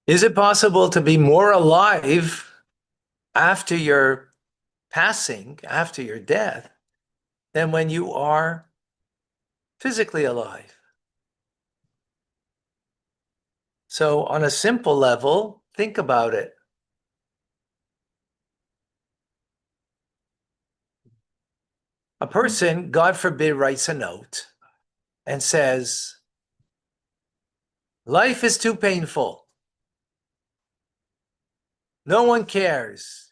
Is it possible to be more alive after your passing, after your death, than when you are physically alive? So on a simple level, think about it. A person, God forbid, writes a note and says, life is too painful. No one cares.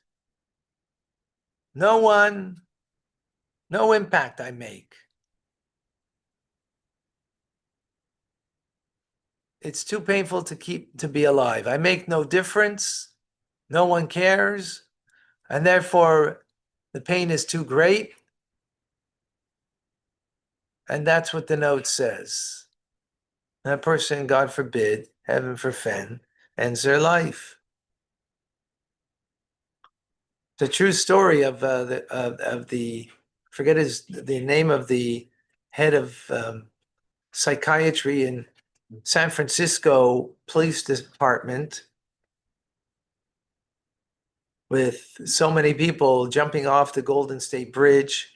No impact I make. It's too painful to be alive. I make no difference. No one cares. And therefore, the pain is too great. And that's what the note says. That person, God forbid, heaven forfend, ends their life. It's a true story of the forget the name of the head of psychiatry in San Francisco Police Department, with so many people jumping off the Golden State Bridge,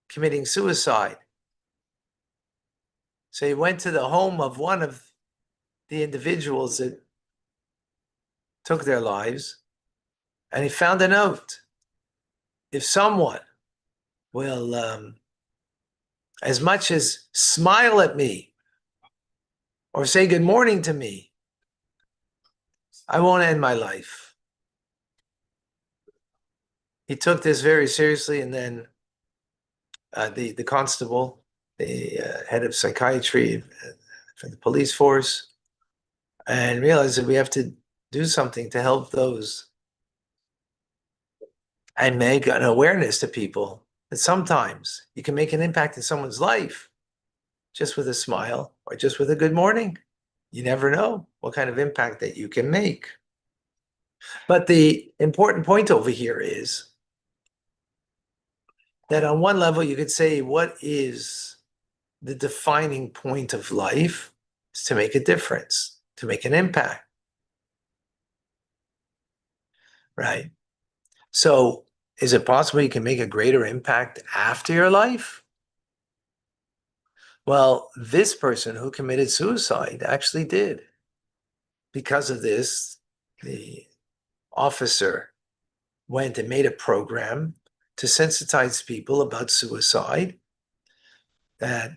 committing suicide. So he went to the home of one of the individuals that took their lives, and he found a note. If someone will, as much as smile at me or say good morning to me, I won't end my life. He took this very seriously, and then the constable, the head of psychiatry for the police force, and realized that we have to do something to help those and make an awareness to people that sometimes you can make an impact in someone's life just with a smile or just with a good morning. You never know what kind of impact that you can make. But the important point over here is that on one level, you could say, what is the defining point of life? Is to make a difference, to make an impact, right? So is it possible you can make a greater impact after your life? Well, this person who committed suicide actually did. Because of this, the officer went and made a program to sensitize people about suicide, that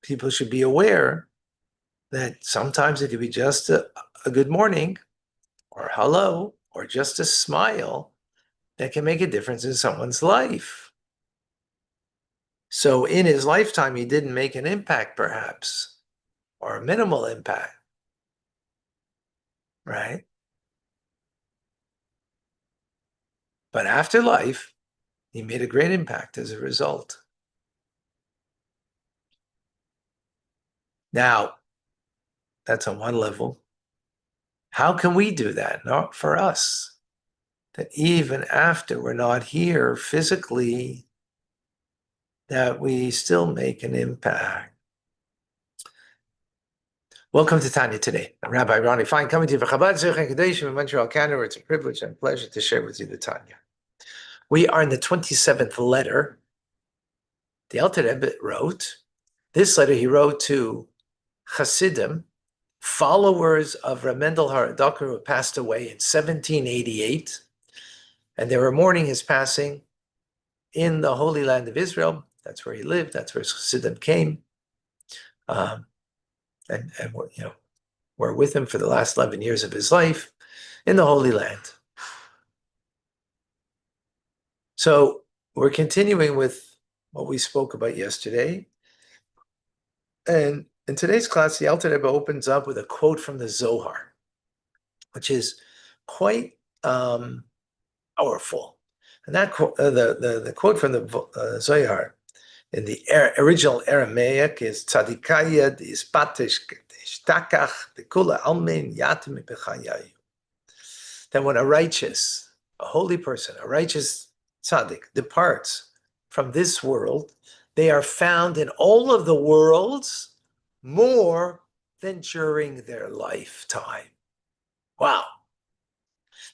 people should be aware that sometimes it could be just a good morning or hello or just a smile that can make a difference in someone's life. So in his lifetime, he didn't make an impact, perhaps, or a minimal impact, right? But after life, he made a great impact as a result. Now, that's on one level. How can we do that? Not for us. That even after we're not here physically, that we still make an impact. Welcome to Tanya today. I'm Rabbi Ronnie Fine, coming to you from Chabad Zurich and Kadeshim in Montreal, Canada. It's a privilege and pleasure to share with you the Tanya. We are in the 27th letter. The Alter Rebbe wrote, this letter he wrote to Hasidim, followers of Reb Mendel Haradoker, who passed away in 1788, and they were mourning his passing in the Holy Land of Israel. That's where he lived. That's where Hasidim came, and were with him for the last 11 years of his life in the Holy Land. So we're continuing with what we spoke about yesterday. And in today's class, the Alter Rebbe opens up with a quote from the Zohar, which is quite powerful. And that quote, the quote from the Zohar in the original Aramaic is Tzadikaya dispatish shtakach dekula almin yatim bechayayu. That when a righteous, a holy person, a righteous tzaddik departs from this world, they are found in all of the worlds more than during their lifetime. Wow.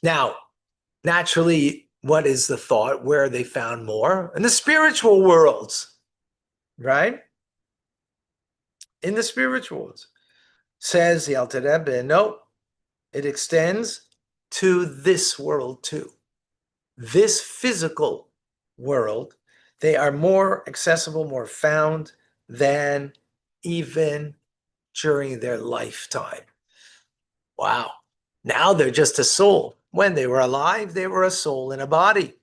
Now, naturally, what is the thought where they found more? In the spiritual worlds, right? In the spiritual worlds. Says the Alter Rebbe, no, it extends to this world too. This physical world, they are more accessible, more found than even during their lifetime. Wow. Now they're just a soul. When they were alive, they were a soul in a body.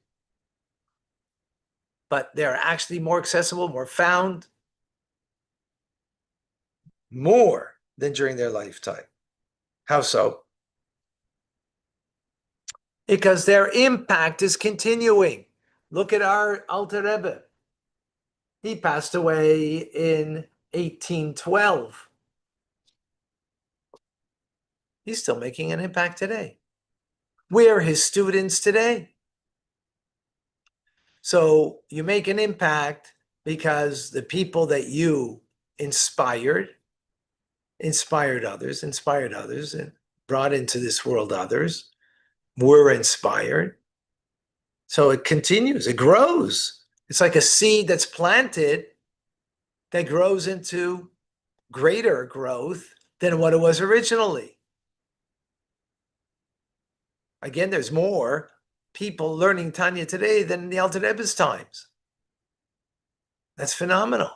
But they're actually more accessible, more found, more than during their lifetime. How so? Because their impact is continuing. Look at our Alter Rebbe. He passed away in 1812. He's still making an impact today. We're his students today. So you make an impact because the people that you inspired others, and brought into this world others, were inspired. So it continues, it grows. It's like a seed that's planted that grows into greater growth than what it was originally. Again, there's more people learning Tanya today than in the Alter Rebbe's times. That's phenomenal.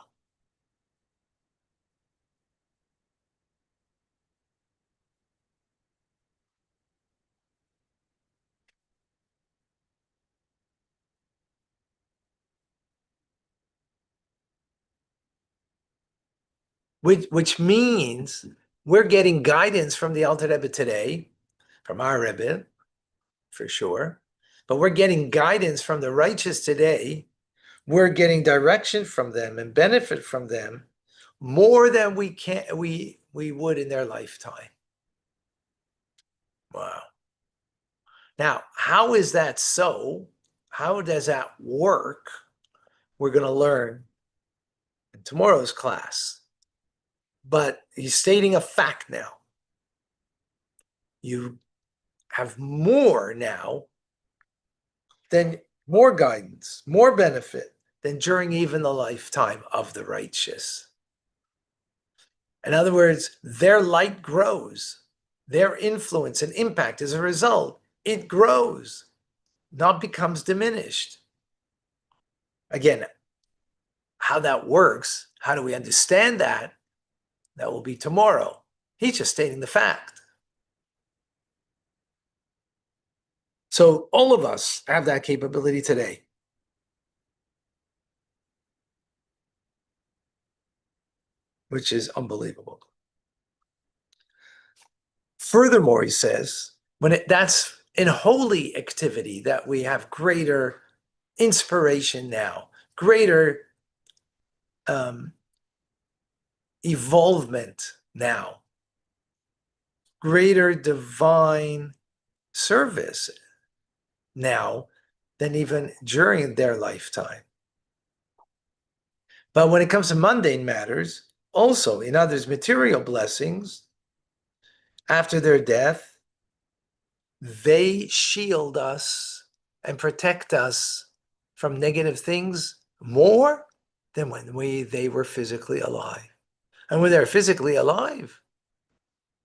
Which means we're getting guidance from the Alter Rebbe today, from our Rebbe, for sure. But we're getting guidance from the righteous today. We're getting direction from them and benefit from them more than we would in their lifetime. Wow. Now, how is that so? How does that work? We're going to learn in tomorrow's class. But he's stating a fact now. You have more now than more guidance, more benefit than during even the lifetime of the righteous. In other words, their light grows, their influence and impact as a result, it grows, not becomes diminished. Again, how that works, how do we understand that? That will be tomorrow. He's just stating the fact. So all of us have that capability today. Which is unbelievable. Furthermore, he says, that's in holy activity that we have greater inspiration now, greater evolvement now, greater divine service now than even during their lifetime. But when it comes to mundane matters, also in others' material blessings, after their death, they shield us and protect us from negative things more than when they were physically alive. And when they're physically alive,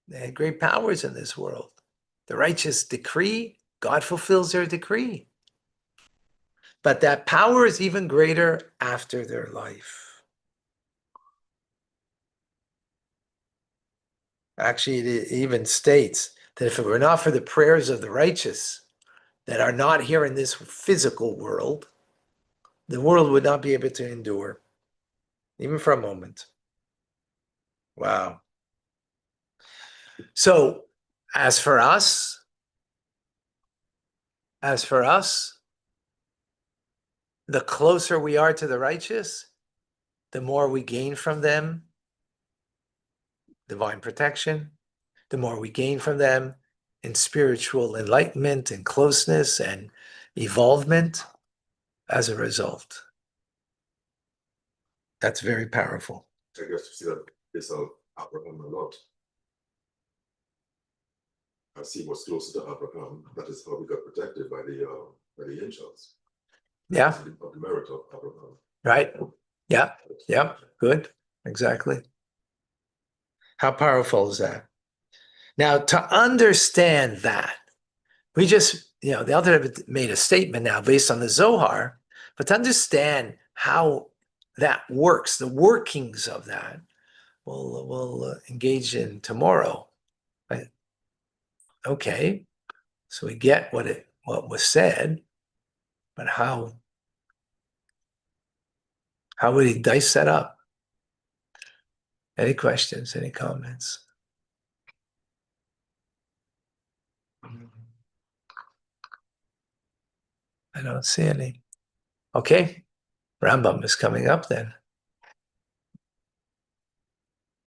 they had great powers in this world. The righteous decree, God fulfills their decree. But that power is even greater after their life. Actually, it even states that if it were not for the prayers of the righteous that are not here in this physical world, the world would not be able to endure, even for a moment. Wow. So, as for us, the closer we are to the righteous, the more we gain from them divine protection, the more we gain from them in spiritual enlightenment and closeness and evolvement as a result. That's very powerful. I guess you see that is of Abraham or not. I see what's closer to Abraham. That is how we got protected by the angels. Yeah, Of the merit of Abraham. right. Yeah, yeah, good. Exactly. How powerful is that? Now, to understand that, we just, the Alter Rebbe made a statement now based on the Zohar, but to understand how that works, the workings of that, we'll engage in tomorrow. Right? Okay, so we get what was said, but how would he dice that up? Any questions? Any comments? I don't see any. Okay, Rambam is coming up then.